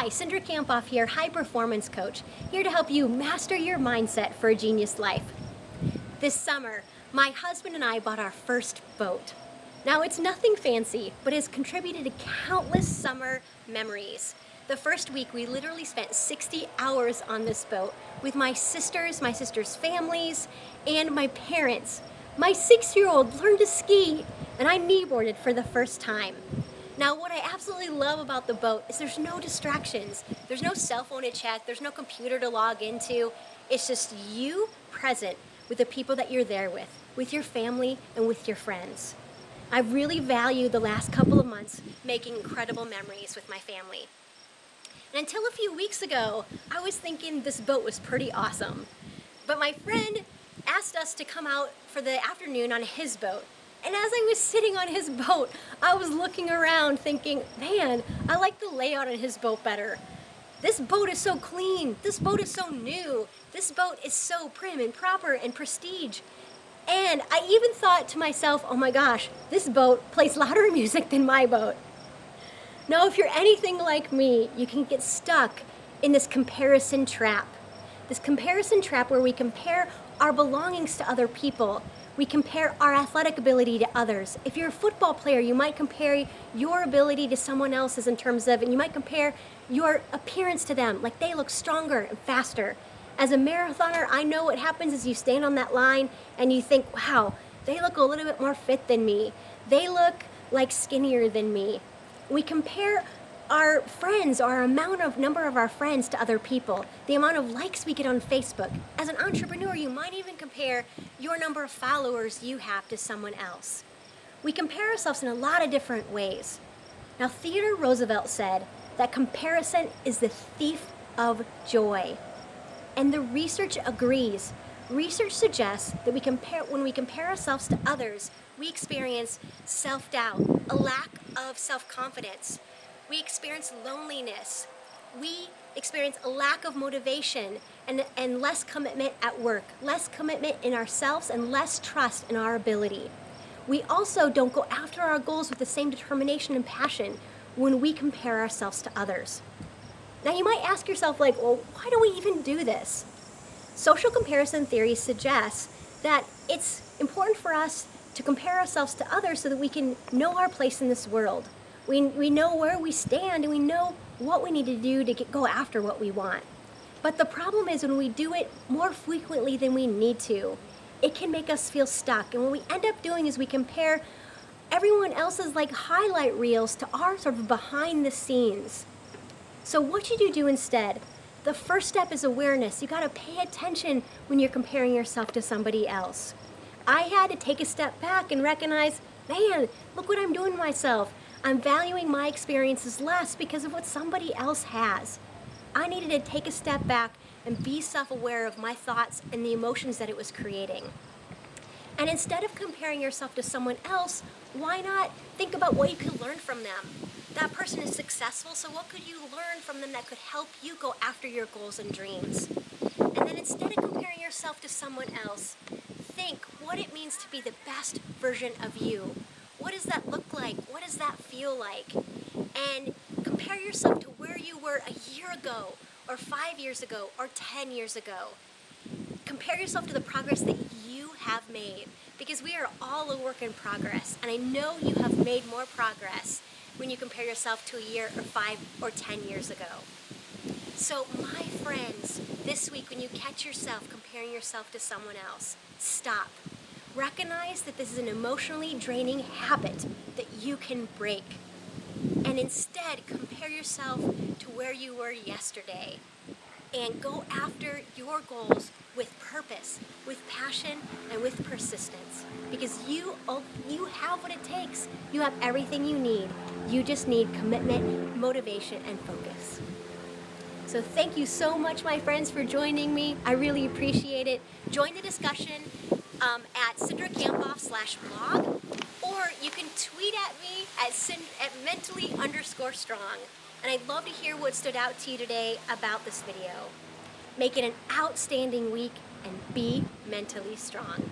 Hi, Cinder Kamphoff here, high performance coach, here to help you master your mindset for a genius life. This summer, my husband and I bought our first boat. Now, it's nothing fancy, but has contributed to countless summer memories. The first week, we literally spent 60 hours on this boat with my sister's families, and my parents. My 6-year-old learned to ski, and I kneeboarded for the first time. Now, what I absolutely love about the boat is there's no distractions. There's no cell phone to check. There's no computer to log into. It's just you present with the people that you're there with your family and with your friends. I really value the last couple of months making incredible memories with my family. And until a few weeks ago, I was thinking this boat was pretty awesome. But my friend asked us to come out for the afternoon on his boat. And as I was sitting on his boat, I was looking around thinking, man, I like the layout on his boat better. This boat is so clean. This boat is so new. This boat is so prim and proper and prestige. And I even thought to myself, oh my gosh, this boat plays louder music than my boat. Now, if you're anything like me, you can get stuck in this comparison trap. This comparison trap where we compare our belongings to other people. We compare our athletic ability to others. If you're a football player, you might compare your ability to someone else's in terms of, and you might compare your appearance to them, like they look stronger and faster. As a marathoner, I know what happens is you stand on that line and you think, wow, they look a little bit more fit than me. They look like skinnier than me. We compare our friends, our number of our friends to other people, the amount of likes we get on Facebook. As an entrepreneur, you might even compare your number of followers you have to someone else. We compare ourselves in a lot of different ways. Now, Theodore Roosevelt said that comparison is the thief of joy. And the research agrees. Research suggests that when we compare ourselves to others, we experience self-doubt, a lack of self-confidence. We experience loneliness. We experience a lack of motivation and less commitment at work, less commitment in ourselves, and less trust in our ability. We also don't go after our goals with the same determination and passion when we compare ourselves to others. Now, you might ask yourself, well, why do we even do this? Social comparison theory suggests that it's important for us to compare ourselves to others so that we can know our place in this world. We know where we stand, and we know what we need to do to go after what we want. But the problem is when we do it more frequently than we need to, it can make us feel stuck. And what we end up doing is we compare everyone else's highlight reels to our sort of behind the scenes. So what should you do instead? The first step is awareness. You got to pay attention when you're comparing yourself to somebody else. I had to take a step back and recognize, man, look what I'm doing to myself. I'm valuing my experiences less because of what somebody else has. I needed to take a step back and be self-aware of my thoughts and the emotions that it was creating. And instead of comparing yourself to someone else, why not think about what you could learn from them? That person is successful, so what could you learn from them that could help you go after your goals and dreams? And then instead of comparing yourself to someone else, think what it means to be the best version of you. What does that look like? What does that feel like? And compare yourself to where you were a year ago, or 5 years ago, or 10 years ago. Compare yourself to the progress that you have made, because we are all a work in progress, and I know you have made more progress when you compare yourself to a year or 5 or 10 years ago. So my friends, this week when you catch yourself comparing yourself to someone else, stop. Recognize that this is an emotionally draining habit that you can break. And instead, compare yourself to where you were yesterday. And go after your goals with purpose, with passion, and with persistence. Because you have what it takes. You have everything you need. You just need commitment, motivation, and focus. So thank you so much, my friends, for joining me. I really appreciate it. Join the discussion at cinderkamphoff.blog, or you can tweet at me at mentally_strong. And I'd love to hear what stood out to you today about this video. Make it an outstanding week and be mentally strong.